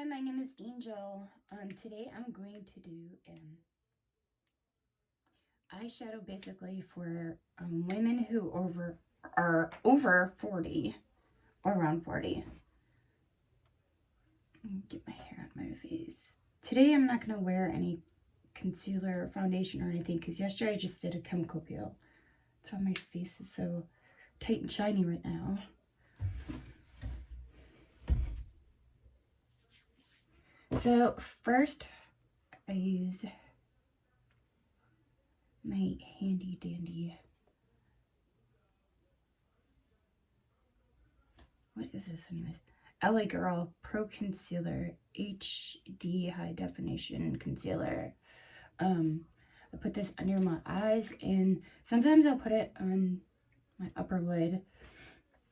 my name is Angel. Today I'm going to do eyeshadow basically for women who are over 40 or around 40. Get my hair out of my face. Today I'm not going to wear any concealer or foundation or anything because yesterday I just did a chemical peel. That's why my face is so tight and shiny right now. So first I use my handy dandy, what is this anyways? LA Girl Pro Concealer HD High Definition Concealer. I put this under my eyes and sometimes I'll put it on my upper lid.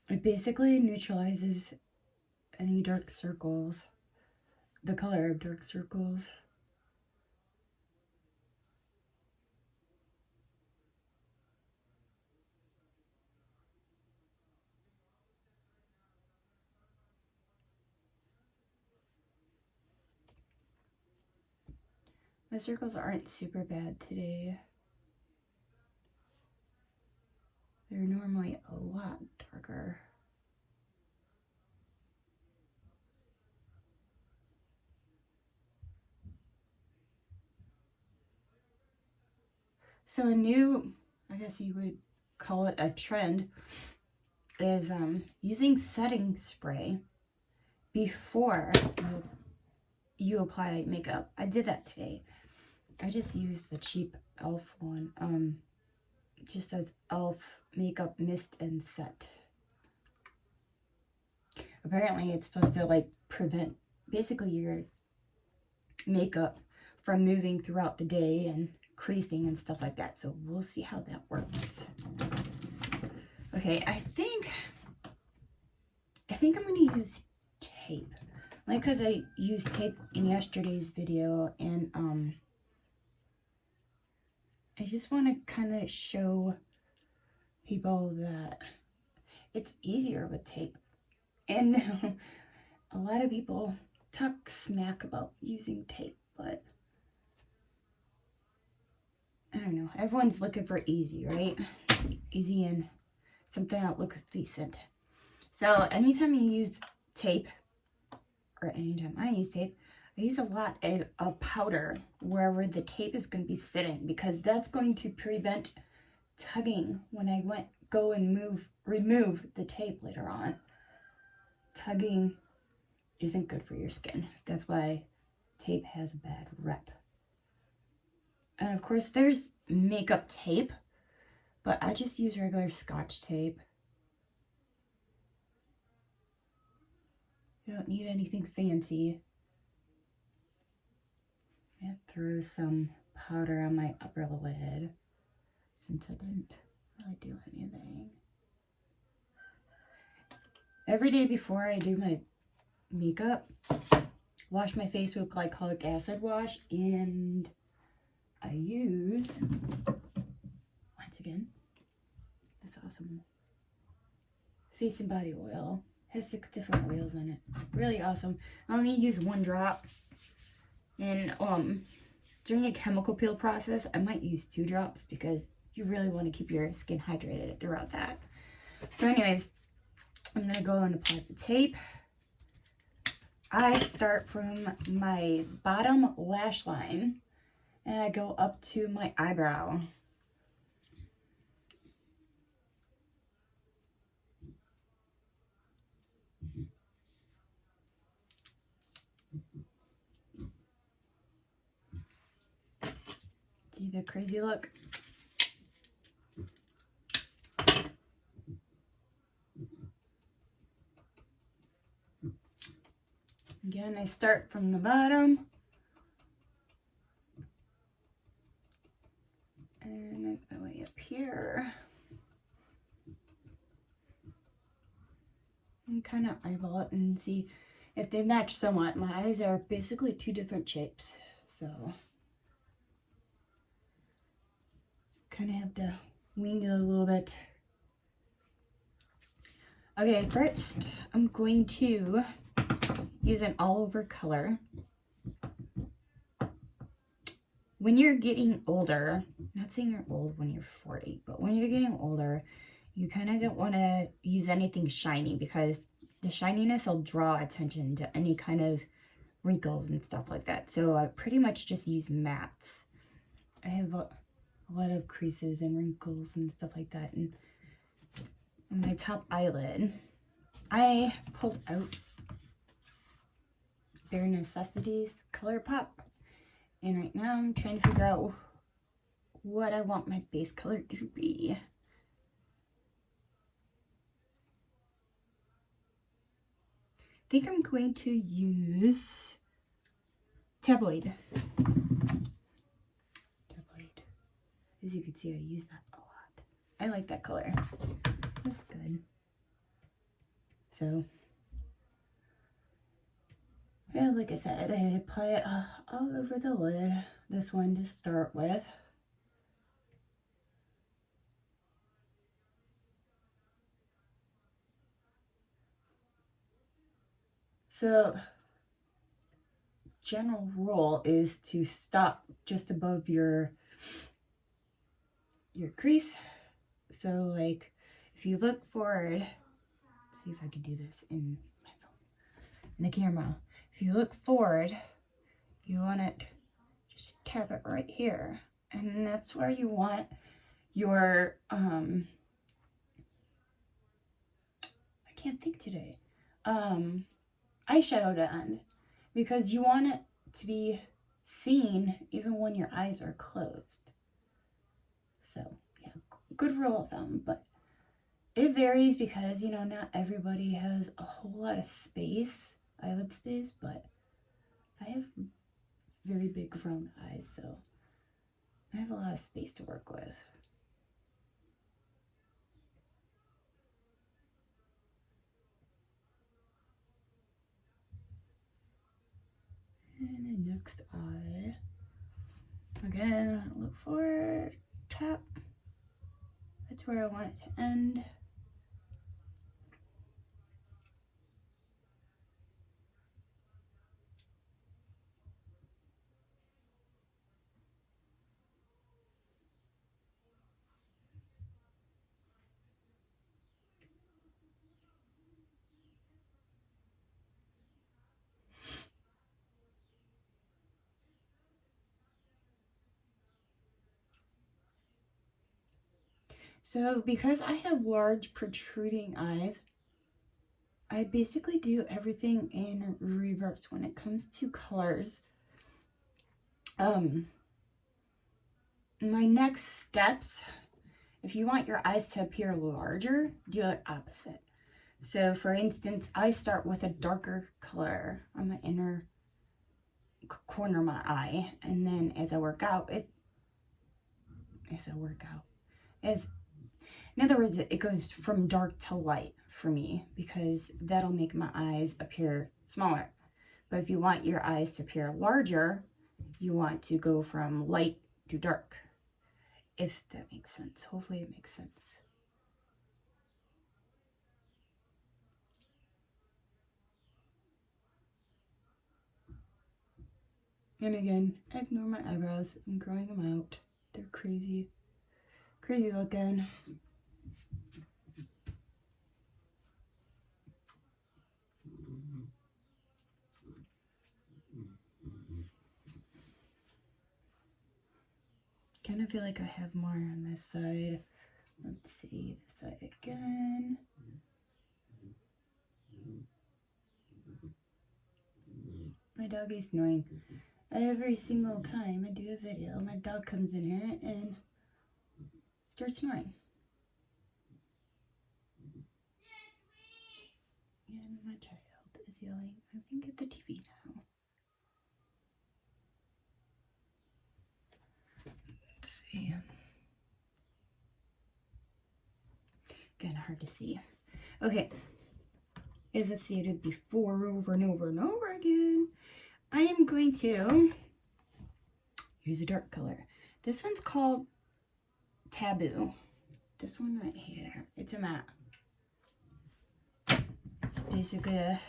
It basically neutralizes any dark circles, the color of dark circles. My circles aren't super bad today. They're normally a lot darker. So a new, I guess you would call it a trend, is using setting spray before you apply makeup. I did that today. I just used the cheap e.l.f. one. It just says e.l.f. Makeup Mist and Set. Apparently it's supposed to like prevent basically your makeup from moving throughout the day and creasing and stuff like that. So we'll see how that works. Okay, I think I'm going to use tape. Like, because I used tape in yesterday's video, and I just want to kind of show people that it's easier with tape. And a lot of people talk smack about using tape, but I don't know. Everyone's looking for easy, right? Easy and something that looks decent. So anytime you use tape, or anytime I use tape, I use a lot of powder wherever the tape is going to be sitting, because that's going to prevent tugging when I go and remove the tape later on. Tugging isn't good for your skin. That's why tape has a bad rep. And of course there's makeup tape, but I just use regular Scotch tape. You don't need anything fancy. I threw some powder on my upper lid since I didn't really do anything. Every day before I do my makeup, wash my face with glycolic acid wash, and I use, once again, this awesome face and body oil. Has 6 different oils in it. Really awesome. I only use 1 drop. And during a chemical peel process, I might use 2 drops because you really want to keep your skin hydrated throughout that. So anyways, I'm going to go and apply the tape. I start from my bottom lash line and I go up to my eyebrow. See the crazy look? Again, I start from the bottom and make my way up here and kind of eyeball it and see if they match somewhat. My eyes are basically 2 different shapes, so kind of have to wing it a little bit. Okay, first I'm going to use an all-over color. When you're getting older, not saying you're old when you're 40, but when you're getting older, you kind of don't want to use anything shiny because the shininess will draw attention to any kind of wrinkles and stuff like that. So I pretty much just use mattes. I have a lot of creases and wrinkles and stuff like that. And on my top eyelid, I pulled out Bare Necessities ColourPop. And right now I'm trying to figure out what I want my base color to be. I think I'm going to use Tabloid. As you can see, I use that a lot. I like that color. Looks good. So, yeah, like I said, I apply it all over the lid. This one to start with. So, general rule is to stop just above your crease. So, like, if you look forward, let's see if I can do this in my phone, in the camera. If you look forward, you want it, just tap it right here. And that's where you want your, I can't think today, eyeshadow to end. Because you want it to be seen even when your eyes are closed. So, yeah, good rule of thumb. But it varies because, you know, not everybody has a whole lot of space, eyelid space, but I have very big round eyes, so I have a lot of space to work with. And the next eye, again, look forward, tap. That's where I want it to end. So because I have large protruding eyes, I basically do everything in reverse when it comes to colors. My next steps, if you want your eyes to appear larger, do it opposite. So for instance, I start with a darker color on the inner corner of my eye, and then as I work out, in other words, it goes from dark to light for me, because that'll make my eyes appear smaller. But if you want your eyes to appear larger, you want to go from light to dark, if that makes sense. Hopefully it makes sense. And again, ignore my eyebrows. I'm growing them out. They're crazy looking. Kind of feel like I have more on this side. Let's see this side again. My dog is snoring. Every single time I do a video, my dog comes in here and starts snoring. And my child is yelling, I think, at the TV now. Let's see. Kind of hard to see. Okay. As I've stated before, over and over and over again, I am going to use a dark color. This one's called Taboo. This one right here. It's a matte. It's basically a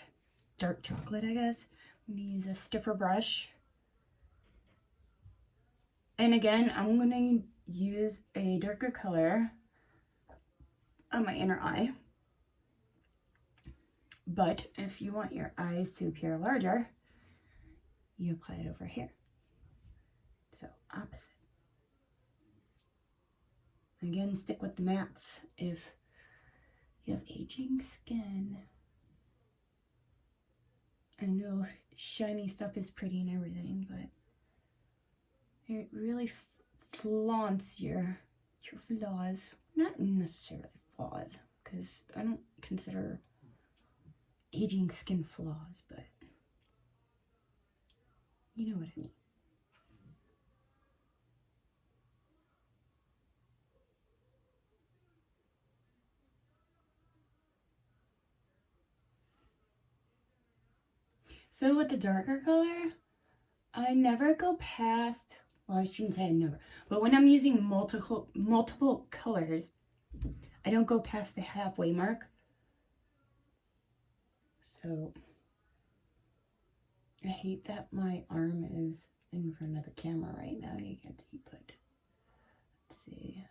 dark chocolate, I guess. I'm going to use a stiffer brush. And again, I'm going to use a darker color on my inner eye. But if you want your eyes to appear larger, you apply it over here. So opposite. Again, stick with the mattes if you have aging skin. I know shiny stuff is pretty and everything, but it really flaunts your flaws. Not necessarily flaws, because I don't consider aging skin flaws, but you know what I mean. So with the darker color, I never go past, well, I shouldn't say I never, but when I'm using multiple colors, I don't go past the halfway mark. So I hate that my arm is in front of the camera right now. You can't see, but let's see.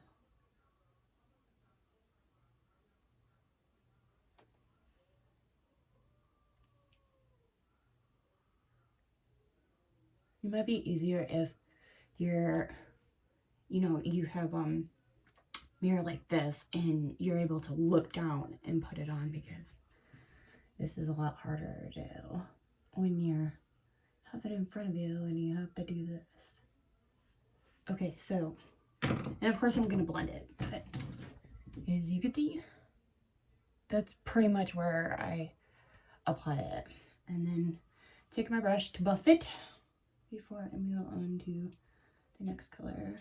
It might be easier if you're, you have mirror like this and you're able to look down and put it on, because this is a lot harder to do when you have it in front of you and you have to do this. Okay, so, and of course I'm gonna blend it, but as you can see, that's pretty much where I apply it. And then take my brush to buff it before I move on to the next color.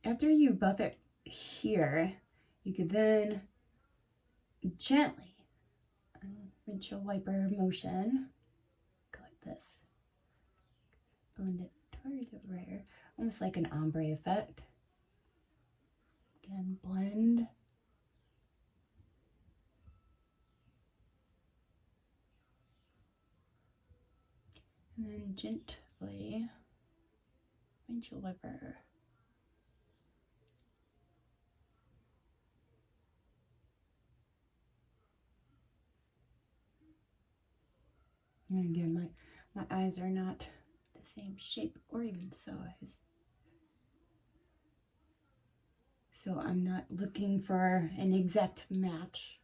After you buff it here, you could then gently, windshield wiper motion, go like this. Blend it towards over here, almost like an ombre effect. Again, blend. And then gently, windshield wiper. And again, my eyes are not the same shape or even size. So I'm not looking for an exact match.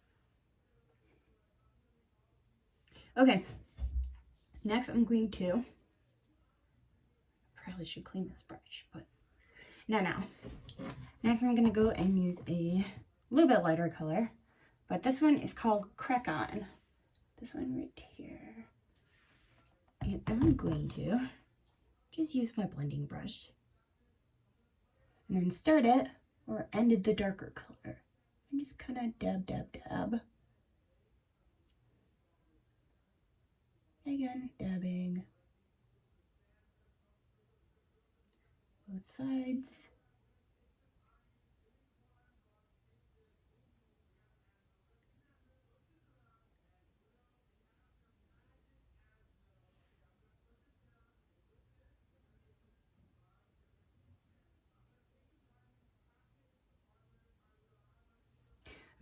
Okay, next I'm going to, probably should clean this brush, but now. Next I'm gonna go and use a little bit lighter color, but this one is called Crack On. This one right here. And I'm going to just use my blending brush and then start it or ended the darker color. And just kind of dab, dab, dab. Again, dabbing both sides.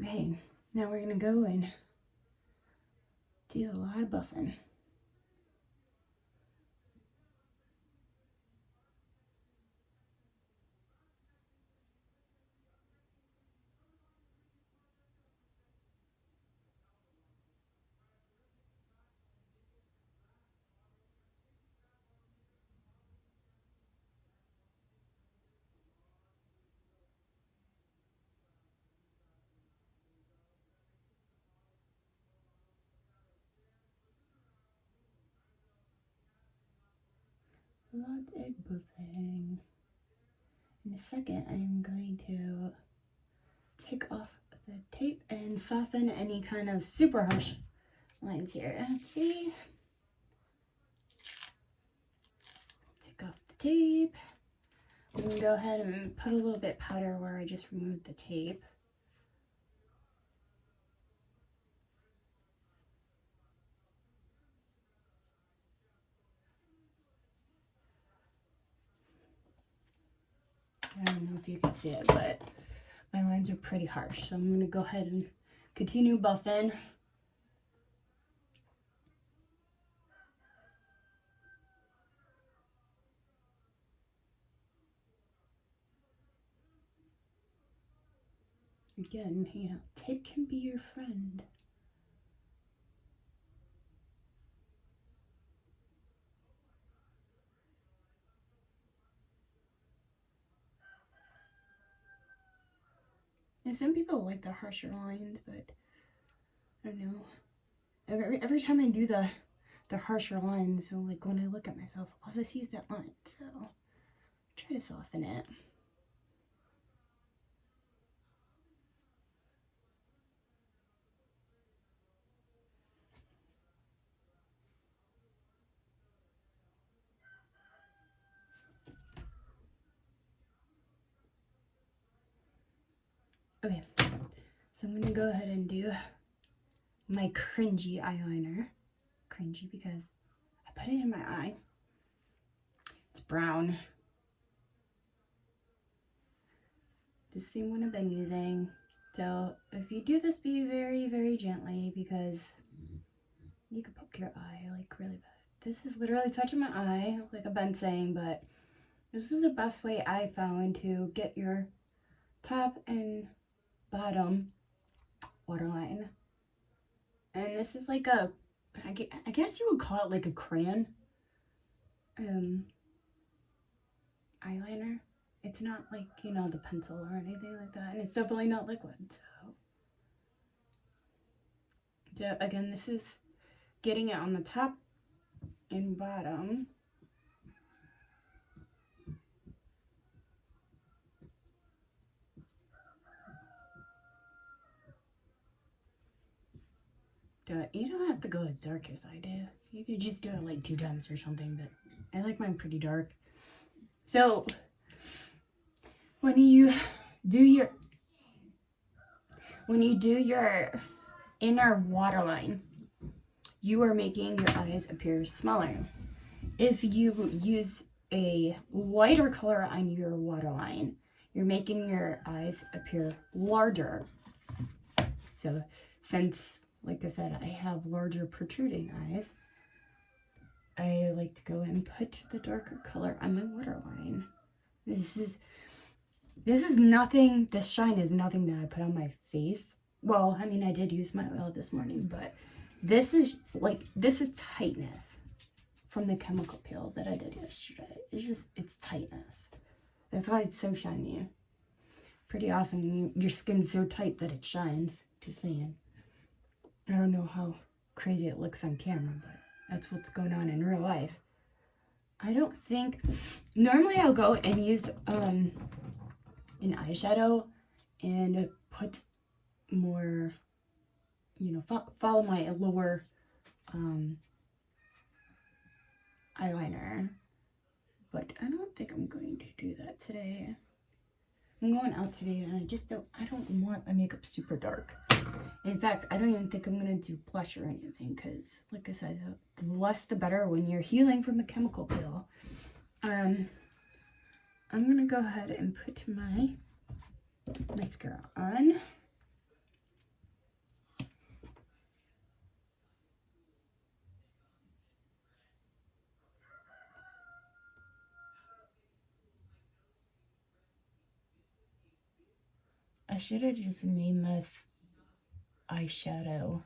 Okay, now we're gonna go and do a lot of buffing. Lots of buffing. In a second, I'm going to take off the tape and soften any kind of super harsh lines here. Let's see. Take off the tape. I'm going to go ahead and put a little bit powder where I just removed the tape. I don't know if you can see it, but my lines are pretty harsh. So I'm going to go ahead and continue buffing. Again, you know, tape can be your friend. And some people like the harsher lines, but I don't know. Every time I do the harsher lines, so like when I look at myself, all I see is that line. So try to soften it. Okay, so I'm gonna go ahead and do my cringy eyeliner. Cringy because I put it in my eye. It's brown. This is the one I've been using. So if you do this, be very, very gently because you could poke your eye like really bad. This is literally touching my eye, like I've been saying, but this is the best way I found to get your top and bottom waterline. And this is like a, I guess you would call it like a crayon eyeliner. It's not like, you know, the pencil or anything like that. And it's definitely not liquid, so again, this is getting it on the top and bottom. You don't have to go as dark as I do. You could just do it like 2 times or something, but I like mine pretty dark. So when you do your inner waterline, you are making your eyes appear smaller. If you use a lighter color on your waterline, you're making your eyes appear larger. So since, like I said, I have larger protruding eyes, I like to go and put the darker color on my waterline. This is nothing, this shine is nothing that I put on my face. Well, I mean, I did use my oil this morning, but this is tightness from the chemical peel that I did yesterday. It's tightness. That's why it's so shiny. Pretty awesome. Your skin's so tight that it shines. Just saying. I don't know how crazy it looks on camera, but that's what's going on in real life. I don't think, normally I'll go and use an eyeshadow and put more, you know, follow my lower eyeliner, but I don't think I'm going to do that today. I'm going out today and I don't want my makeup super dark. In fact, I don't even think I'm going to do blush or anything because, like I said, the less the better when you're healing from a chemical peel. I'm going to go ahead and put my mascara on. I should have just named this eyeshadow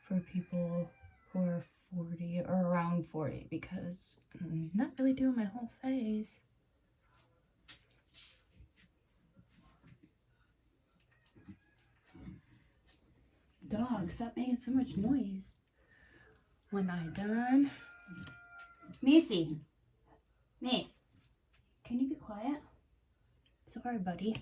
for people who are 40 or around 40 because I'm not really doing my whole face. Dog, stop making so much noise. When I done, Macy, Mace, can you be quiet? Sorry, buddy.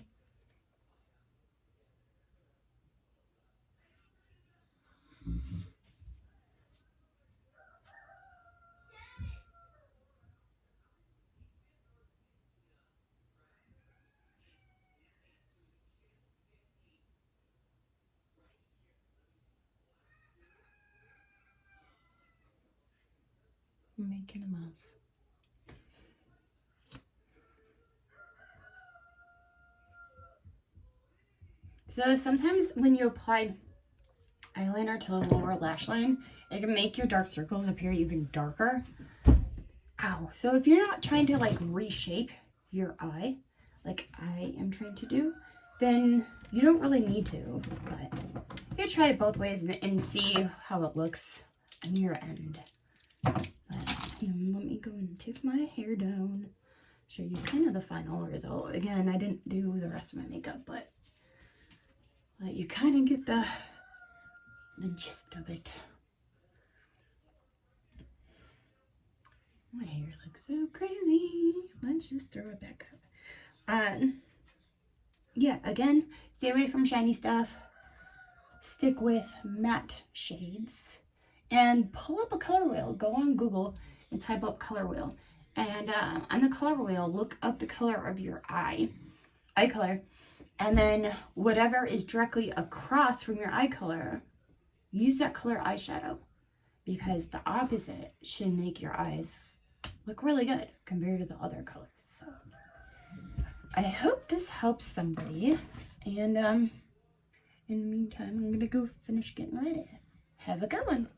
I'm making a mess. So sometimes when you apply eyeliner to the lower lash line, it can make your dark circles appear even darker. Ow. So if you're not trying to like reshape your eye, like I am trying to do, then you don't really need to. But you try it both ways and see how it looks on your end. But, let me go and take my hair down. Show you kind of the final result. Again, I didn't do the rest of my makeup, but let you kind of get the gist of it. My hair looks so crazy. Let's just throw it back up. Yeah, again, stay away from shiny stuff. Stick with matte shades. And pull up a color wheel. Go on Google and type up color wheel. And on the color wheel, look up the color of your eye color. And then whatever is directly across from your eye color, use that color eyeshadow. Because the opposite should make your eyes look really good compared to the other colors. So I hope this helps somebody. And in the meantime, I'm gonna go finish getting ready. Have a good one.